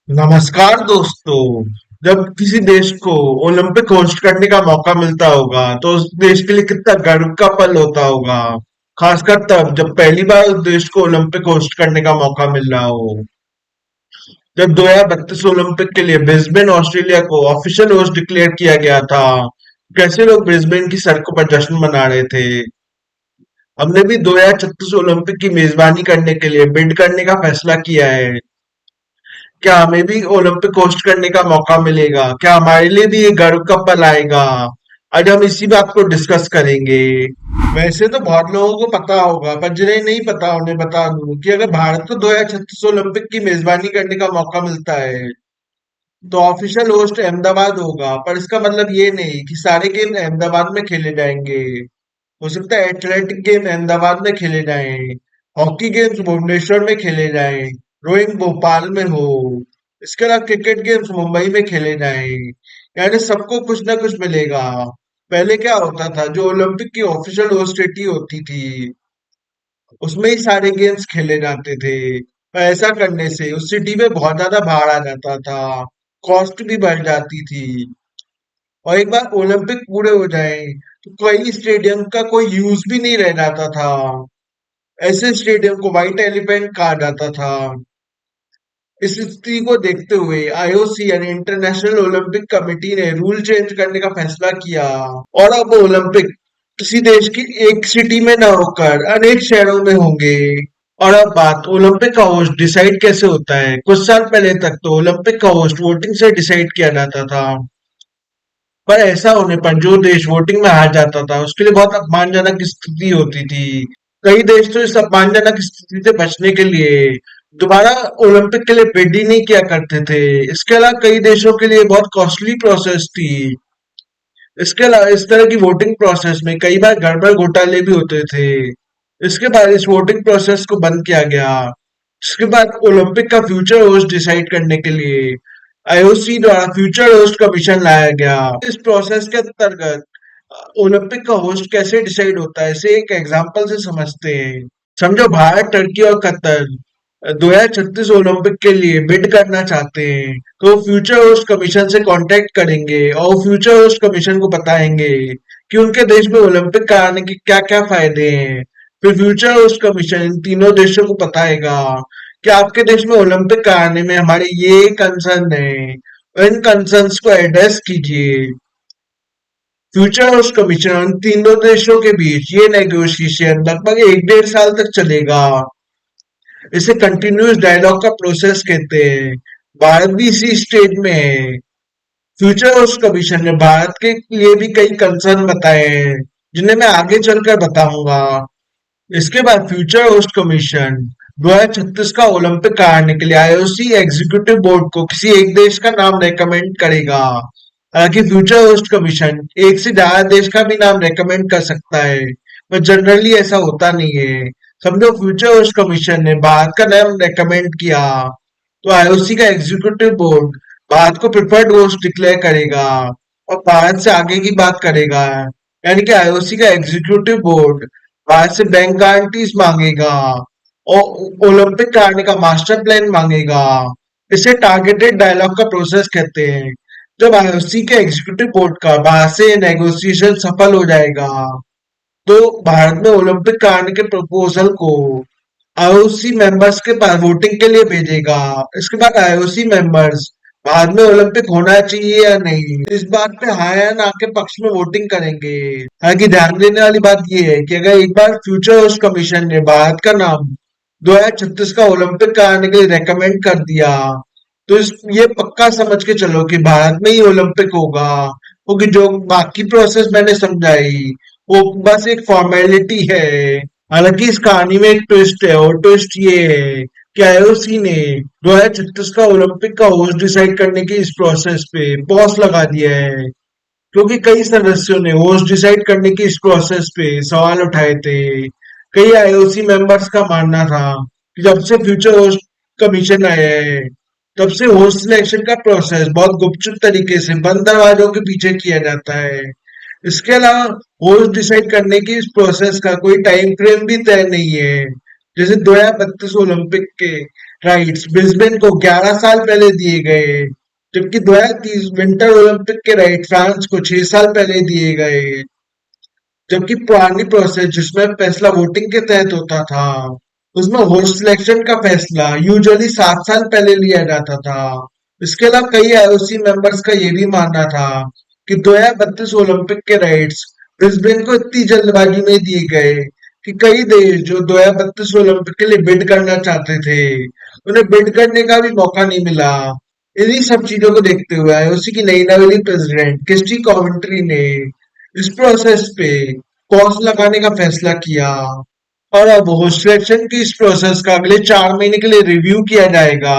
नमस्कार दोस्तों। जब किसी देश को ओलंपिक होस्ट करने का मौका मिलता होगा तो उस देश के लिए कितना गर्व का पल होता होगा। खासकर तब जब पहली बार उस देश को ओलंपिक होस्ट करने का मौका मिल रहा हो। जब 2032 ओलंपिक के लिए ब्रिस्बेन ऑस्ट्रेलिया को ऑफिशियल होस्ट डिक्लेयर किया गया था, कैसे लोग ब्रिस्बेन की सड़कों पर जश्न मना रहे थे। हमने भी 2036 ओलंपिक की मेजबानी करने के लिए बिड करने का फैसला किया है। क्या हमें भी ओलंपिक होस्ट करने का मौका मिलेगा? क्या हमारे लिए भी ये गर्व का पल आएगा? आज हम इसी बात को डिस्कस करेंगे। वैसे तो बहुत लोगों को पता होगा, पर जिन्हें नहीं पता उन्हें बता दूं कि अगर भारत को 2036 ओलंपिक की मेजबानी करने का मौका मिलता है तो ऑफिशियल होस्ट अहमदाबाद होगा। पर इसका मतलब ये नहीं कि सारे गेम अहमदाबाद में खेले जाएंगे। हो सकता है एथलेटिक गेम अहमदाबाद में खेले जाएं, हॉकी गेम्स भुवनेश्वर में खेले जाएं, रोइंग भोपाल में हो। इसके अलावा क्रिकेट गेम्स मुंबई में खेले जाएं। यानी सबको कुछ ना कुछ मिलेगा। पहले क्या होता था, जो ओलंपिक की ऑफिशियल होस्ट सिटी होती थी उसमें ही सारे गेम्स खेले जाते थे। पर ऐसा करने से उस सिटी में बहुत ज्यादा भाड़ आ जाता था, कॉस्ट भी बढ़ जाती थी। और एक बार ओलंपिक पूरे हो जाए तो कई स्टेडियम का कोई यूज भी नहीं रह जाता था। ऐसे स्टेडियम को व्हाइट एलिफेंट कहा जाता था। इस स्थिति को देखते हुए आईओसी यानी इंटरनेशनल ओलंपिक कमेटी ने रूल चेंज करने का फैसला किया। और अब ओलंपिक किसी देश की एक सिटी में न होकर अनेक शहरों में होंगे। और अब बात ओलंपिक का होस्ट डिसाइड कैसे होता है। कुछ साल पहले तक तो ओलंपिक का होस्ट वोटिंग से डिसाइड किया जाता था। पर ऐसा होने पर जो देश वोटिंग में हार जाता था उसके लिए बहुत अपमानजनक स्थिति होती थी। कई देश तो इस अपमानजनक स्थिति से बचने के लिए दोबारा ओलंपिक के लिए बिड ही नहीं किया करते थे। इसके अलावा कई देशों के लिए बहुत कॉस्टली प्रोसेस थी। इसके अलावा इस तरह की वोटिंग प्रोसेस में कई बार गड़बड़ घोटाले भी होते थे। इसके बाद इस वोटिंग प्रोसेस को बंद किया गया। इसके बाद ओलंपिक का फ्यूचर होस्ट डिसाइड करने के लिए आईओसी द्वारा फ्यूचर होस्ट कमीशन लाया गया। इस प्रोसेस के अंतर्गत ओलंपिक का होस्ट कैसे डिसाइड होता है इसे एक एग्जांपल से समझते हैं। समझो भारत, टर्की और कतर 2036 ओलंपिक के लिए बिड करना चाहते हैं, तो फ्यूचर होस्ट कमीशन से कांटेक्ट करेंगे और फ्यूचर होस्ट कमीशन को बताएंगे कि उनके देश में ओलंपिक कराने के क्या क्या फायदे हैं। फिर फ्यूचर होस्ट कमीशन इन तीनों देशों को बताएगा कि आपके देश में ओलंपिक कराने में हमारे ये कंसर्न है, इन कंसर्न्स को एड्रेस कीजिए। फ्यूचर होस्ट कमीशन उन तीनों देशों के बीच ये नेगोशिएशन लगभग 1 डेढ़ साल तक चलेगा। इसे कंटिन्यूअस डायलॉग का प्रोसेस कहते हैं। भारत भी इसी स्टेज में है। फ्यूचर होस्ट कमीशन ने भारत के लिए भी कई कंसर्न बताए हैं जिन्हें मैं आगे चलकर बताऊंगा। इसके बाद फ्यूचर होस्ट कमीशन 2036 का ओलंपिक कराने के लिए आईओसी एग्जीक्यूटिव बोर्ड को किसी एक देश का नाम रेकमेंड करेगा। हालांकि फ्यूचर होस्ट कमीशन एक से ज्यादा देश का भी नाम रेकमेंड कर सकता है, पर जनरली ऐसा होता नहीं है। समझो फ्यूचर होस्ट कमीशन ने भारत का नाम रेकमेंड किया तो आईओसी का एग्जीक्यूटिव बोर्ड भारत को प्रिफर्ड होस्ट डिक्लेयर करेगा और भारत से आगे की बात करेगा। यानी कि आईओसी का एग्जीक्यूटिव बोर्ड भारत से बैंक गारंटीज मांगेगा और ओलंपिक कराने का मास्टर प्लान मांगेगा। इसे टारगेटेड डायलॉग का प्रोसेस कहते हैं। जब आईओसी के एग्जीक्यूटिव बोर्ड का बाहर से नेगोशिएशन सफल हो जाएगा तो भारत में ओलंपिक कराने के प्रपोजल को आईओसी मेंबर्स के पास वोटिंग के लिए भेजेगा। इसके बाद आईओसी मेंबर्स बाद में ओलंपिक होना चाहिए या नहीं इस बात पे हाँ या ना के पक्ष में वोटिंग करेंगे। हालांकि ध्यान देने वाली बात यह है कि अगर एक बार फ्यूचर होस्ट कमीशन ने भारत का नाम 2036 का ओलंपिक कराने के लिए रेकमेंड कर दिया तो ये पक्का समझ के चलो कि भारत में ही ओलंपिक होगा। क्योंकि जो बाकी प्रोसेस मैंने समझाई वो बस एक फॉर्मेलिटी है। हालांकि इस कहानी में एक ट्विस्ट है, और ट्विस्ट ये है कि आईओसी ने 2036 का ओलंपिक का होस्ट डिसाइड करने की इस प्रोसेस पे पॉज लगा दिया है। क्योंकि कई सदस्यों ने होस्ट डिसाइड करने की इस प्रोसेस पे सवाल उठाए थे। कई आईओसी मेंबर्स का मानना था कि जब से फ्यूचर होस्ट कमीशन आया है तब से होस्ट सिलेक्शन का प्रोसेस बहुत गुपचुप तरीके से बंद दरवाजों के पीछे किया जाता है। इसके अलावा होस्ट डिसाइड करने की इस प्रोसेस का कोई टाइम फ्रेम भी तय नहीं है। जैसे 2032 ओलंपिक के राइट्स ब्रिस्बेन को 11 साल पहले दिए गए, जबकि 2030 विंटर ओलंपिक के राइट फ्रांस को 6 साल पहले दिए गए। जबकि पुरानी प्रोसेस जिसमें फैसला वोटिंग के तहत होता था, उसमें होस्ट सिलेक्शन का फैसला यूजुअली 7 साल पहले लिया जाता था। इसके अलावा कई आईओसी मेंबर्स का ये भी मानना था कि 2032 ओलंपिक के राइट्स ब्रिस्बेन को इतनी जल्दबाजी में दिए गए कि कई देश जो 2032 ओलंपिक के लिए बिड करना चाहते थे, उन्हें बिड करने का भी मौका नहीं मिला। इन्हीं सब चीजों को देखते हुए आईओसी की नई नवेली प्रेसिडेंट क्रिस्टी कॉवेंट्री ने इस प्रोसेस पे पॉज लगाने का फैसला किया। और अब होस्ट सिलेक्शन की इस प्रोसेस का अगले 4 महीने के लिए रिव्यू किया जाएगा।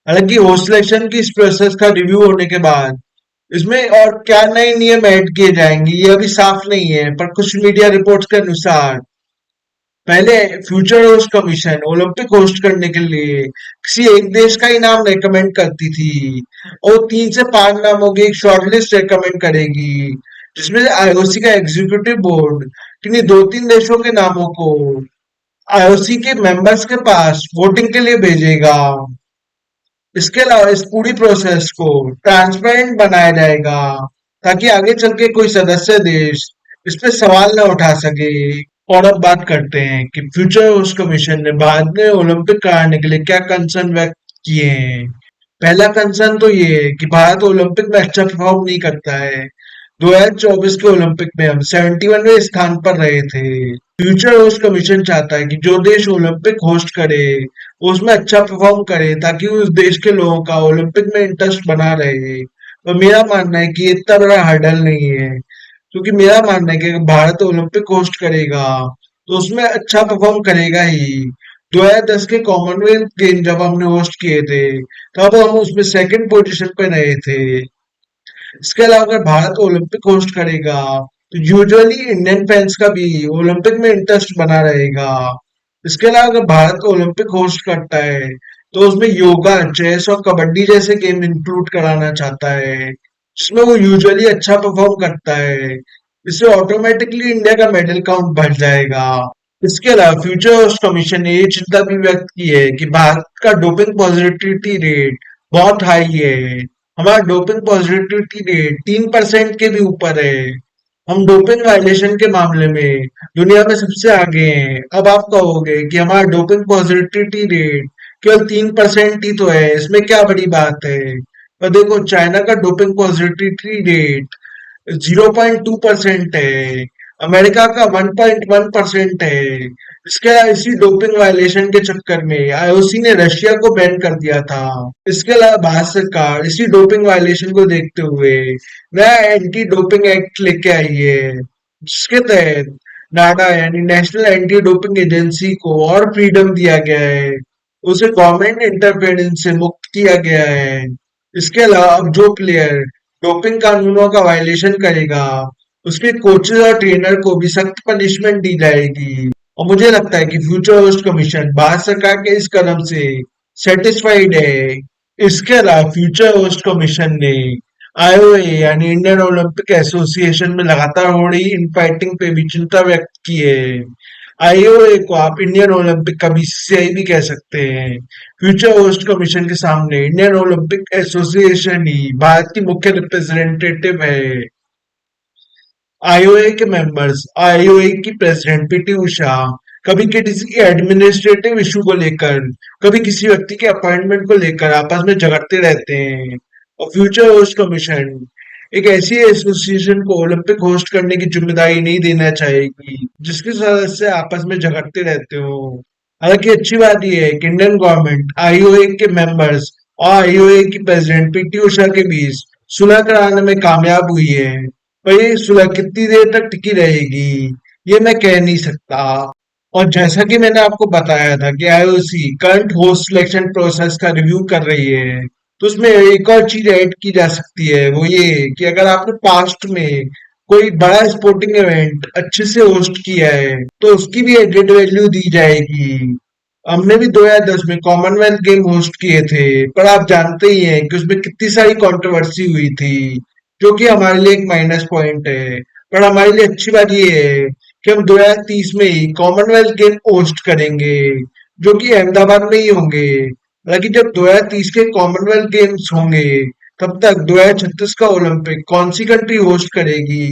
हालांकि होस्ट सिलेक्शन की इस प्रोसेस का रिव्यू होने के बाद इसमें और क्या नए नियम ऐड किए जाएंगे ये अभी साफ नहीं है, पर कुछ मीडिया रिपोर्ट्स के अनुसार पहले future host commission Olympic host करने के लिए किसी एक देश का ही नाम रेकमेंड करती थी, और 3 से 5 नामों की एक शॉर्टलिस्ट रेकमेंड करेगी, जिसमें आईओसी का एग्जीक्यूटिव बोर्ड किन्हीं 2-3 देशों के नामों को आईओसी के मेंबर्स के पास वोटिंग के लिए भेजेगा। इसके अलावा इस पूरी प्रोसेस को ट्रांसपेरेंट बनाया जाएगा, ताकि आगे चल के कोई सदस्य देश इस पे सवाल न उठा सके। और अब बात करते हैं कि फ्यूचर होस्ट कमीशन ने भारत में ओलंपिक कराने के लिए क्या कंसर्न व्यक्त किए हैं। पहला कंसर्न तो ये है कि भारत ओलंपिक में अच्छा परफॉर्म नहीं करता है। 2024 के ओलंपिक में हम 71वें स्थान पर रहे थे। फ्यूचर होस्ट कमीशन चाहता है कि जो देश ओलंपिक होस्ट करे वो उसमें अच्छा परफॉर्म करे, ताकि उस देश के लोगों का ओलंपिक में इंटरेस्ट बना रहे। और मेरा मानना है कि ये इतना बड़ा हर्डल नहीं है, क्योंकि मेरा मानना है कि अगर भारत ओलंपिक होस्ट करेगा तो उसमें अच्छा परफॉर्म करेगा ही। 2010 के कॉमनवेल्थ गेम जब हमने होस्ट किए थे, तब हम उसमें सेकंड पोजीशन पे रहे थे। इसके अलावा अगर भारत ओलंपिक होस्ट करेगा तो यूजुअली इंडियन फैंस का भी ओलंपिक में इंटरेस्ट बना रहेगा। इसके अलावा अगर भारत ओलंपिक होस्ट करता है तो उसमें योगा, चेस और कबड्डी जैसे गेम इंक्लूड कराना चाहता है, जिसमें वो यूजुअली अच्छा परफॉर्म करता है। इससे ऑटोमेटिकली इंडिया का मेडल काउंट बढ़ जाएगा। इसके अलावा फ्यूचर होस्ट कमीशन ने ये चिंता भी व्यक्त की है कि भारत का डोपिंग पॉजिटिविटी रेट बहुत हाई है। हमारा डोपिंग पॉजिटिविटी रेट 3% के भी ऊपर है। हम डोपिंग वायलेशन के मामले में दुनिया में सबसे आगे हैं। अब आप कहोगे कि हमारा डोपिंग पॉजिटिविटी रेट केवल 3% ही तो है, इसमें क्या बड़ी बात है। पर देखो, चाइना का डोपिंग पॉजिटिविटी रेट 0.2% है। अमेरिका का 1.1% है। इसके अलावा इसी डोपिंग वायलेशन के चक्कर में आईओसी ने रशिया को बैन कर दिया था। इसके अलावा भारत सरकार इसी डोपिंग वायलेशन को देखते हुए नया एंटी डोपिंग एक्ट लेके आई है, जिसके तहत नाडा यानी नेशनल एंटी डोपिंग एजेंसी को और फ्रीडम दिया गया है। उसे गवर्नमेंट इंटरफेरेंस से मुक्त किया गया है। इसके अलावा अब जो प्लेयर डोपिंग कानूनों का वायलेशन करेगा, उसके कोचेज और ट्रेनर को भी सख्त पनिशमेंट दी जाएगी। और मुझे लगता है कि फ्यूचर होस्ट कमीशन भारत सरकार के इस कदम से सेटिस्फाइड है। इसके अलावा फ्यूचर होस्ट कमीशन ने आईओए यानी इंडियन ओलंपिक एसोसिएशन में लगातार हो रही इनफाइटिंग पे भी चिंता व्यक्त की है। आईओए को आप इंडियन ओलंपिक का बीसीसीआई भी कह सकते हैं। फ्यूचर होस्ट कमीशन के सामने इंडियन ओलंपिक एसोसिएशन ही भारत की मुख्य रिप्रेजेंटेटिव है। आईओए के मेंबर्स, आईओए की प्रेसिडेंट पीटी उषा कभी किसी एडमिनिस्ट्रेटिव इशू को लेकर, कभी किसी व्यक्ति के अपॉइंटमेंट को लेकर आपस में झगड़ते रहते हैं। और फ्यूचर होस्ट कमीशन एक ऐसी एसोसिएशन को ओलंपिक होस्ट करने की जिम्मेदारी नहीं देना चाहेगी जिसके सदस्य आपस में झगड़ते रहते हो। हालांकि अच्छी बात यह है कि इंडियन गवर्नमेंट आईओए के मेंबर्स और आईओए की प्रेसिडेंट पीटी उषा के बीच सुलह कराने में कामयाब हुई है। पर ये सुलह कितनी देर तक टिकी रहेगी ये मैं कह नहीं सकता। और जैसा कि मैंने आपको बताया था कि IOC current host selection process का रिव्यू कर रही है, तो उसमें एक और चीज ऐड की जा सकती है, वो ये कि अगर आपने पास्ट में कोई बड़ा स्पोर्टिंग इवेंट अच्छे से होस्ट किया है तो उसकी भी एडेड वैल्यू दी जाएगी। हमने भी 2010 में कॉमनवेल्थ गेम होस्ट किए थे, पर आप जानते ही हैं कि उसमें कितनी सारी कंट्रोवर्सी हुई थी, जो कि हमारे लिए एक माइनस पॉइंट है। पर हमारे लिए अच्छी बात ये है कि हम 2030 में ही कॉमनवेल्थ गेम होस्ट करेंगे, जो कि अहमदाबाद में ही होंगे। हालांकि जब 2030 के कॉमनवेल्थ गेम्स होंगे, तब तक 2036 का ओलंपिक कौन सी कंट्री होस्ट करेगी,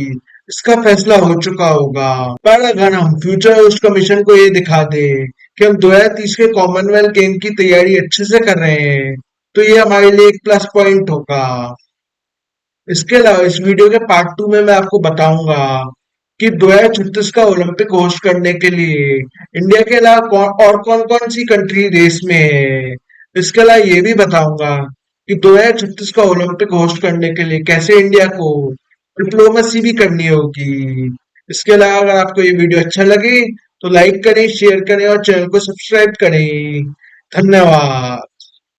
इसका फैसला हो चुका होगा। पर अगर हम फ्यूचर होस्ट कमीशन को ये दिखा दें कि हम 2030 के कॉमनवेल्थ गेम की तैयारी अच्छे से कर रहे हैं, तो ये हमारे लिए एक प्लस पॉइंट होगा। इसके अलावा इस वीडियो के पार्ट 2 में मैं आपको बताऊंगा कि 2036 का ओलंपिक होस्ट करने के लिए इंडिया के अलावा कौन कौन सी कंट्री रेस में है। इसके अलावा ये भी बताऊंगा कि 2036 का ओलंपिक होस्ट करने के लिए कैसे इंडिया को डिप्लोमेसी भी करनी होगी। इसके अलावा अगर आपको ये वीडियो अच्छा लगे तो लाइक करें, शेयर करें और चैनल को सब्सक्राइब करें। धन्यवाद।